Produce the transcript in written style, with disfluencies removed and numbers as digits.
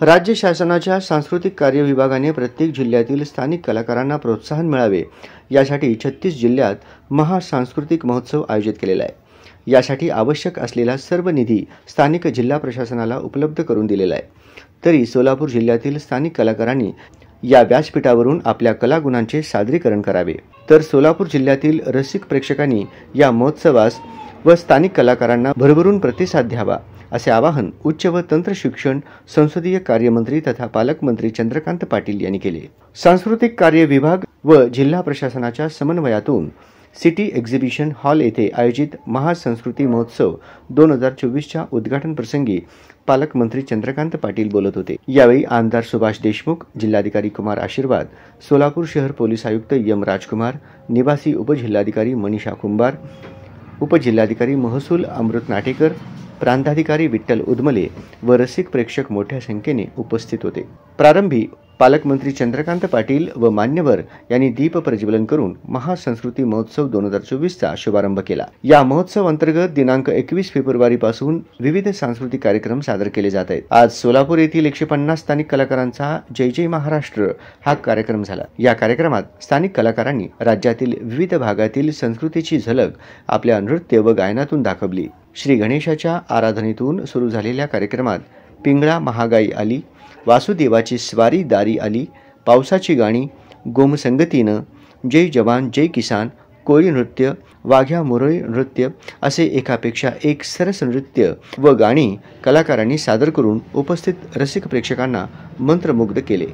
राज्य शासनाच्या सांस्कृतिक कार्य विभागाने प्रत्येक जिल्ह्यातील स्थानिक कलाकारांना प्रोत्साहन मिळावे यासाठी 36 जिल्ह्यात महासांस्कृतिक महोत्सव आयोजित केलेला आहे। यासाठी आवश्यक असलेला सर्व निधी स्थानिक जिल्हा प्रशासनाला उपलब्ध करून दिलेला आहे। तरी सोलापूर जिल्ह्यातील स्थानिक कलाकारांनी या व्यासपीठावरून आपल्या कलागुणांचे सादरीकरण करावे। तर सोलापूर जिल्ह्यातील रसिक प्रेक्षकांनी या महोत्सवास व स्थानिक कलाकारांना भरभरून प्रतिसाद द्यावा असे आवाहन उच्च व तंत्र शिक्षण संसदीय कार्यमंत्री तथा पालकमंत्री चंद्रकांत पाटील यांनी केले। सांस्कृतिक कार्य विभाग व जिल्हा प्रशासनाच्या समन्वयातून सिटी एक्झिबिशन हॉल येथे आयोजित महासंस्कृती महोत्सव 2024च्या उद्घाटन प्रसंगी पालकमंत्री चंद्रकांत पाटील बोलत होते। यावेळी आमदार सुभाष देशमुख, जिल्हाधिकारी कुमार आशीर्वाद, सोलापूर शहर पोलीस आयुक्त एम राजकुमार, निवासी उपजिल्हाधिकारी मनीषा कुंभार, उपजिल्हाधिकारी महसूल अमृत नाटेकर, प्रांताधिकारी विठ्ठल उदमले व रसिक प्रेक्षक मोठ्या संख्येने उपस्थित होते। प्रारंभी पालकमंत्री चंद्रकांत पाटील व मान्यवर यांनी दीप प्रज्वलन करून महासंस्कृती महोत्सव 2024चा शुभारंभ केला। या महोत्सव अंतर्गत दिनांक 21 फेब्रुवारी पासून विविध सांस्कृतिक कार्यक्रम सादर केले जात आहेत। आज सोलापूर येथील 150 स्थानिक कलाकारांचा जय जय महाराष्ट्र हा कार्यक्रम झाला। या कार्यक्रमात स्थानिक कलाकारांनी राज्यातील विविध भागातील संस्कृतीची झलक आपल्या नृत्य व गायनातून दाखवली। श्री गणेशाच्या आराधनेतून सुरू झालेल्या कार्यक्रमात पिंगळा महागाई आली, वासुदेवाची स्वारी दारी आली, पावसाची गाणी, गोमसंगतीनं, जय जवान जय किसान, कोळी नृत्य, वाघ्या मुरळी नृत्य असे एकापेक्षा एक सरस नृत्य व गाणी कलाकारांनी सादर करून उपस्थित रसिक प्रेक्षकांना मंत्रमुग्ध केले।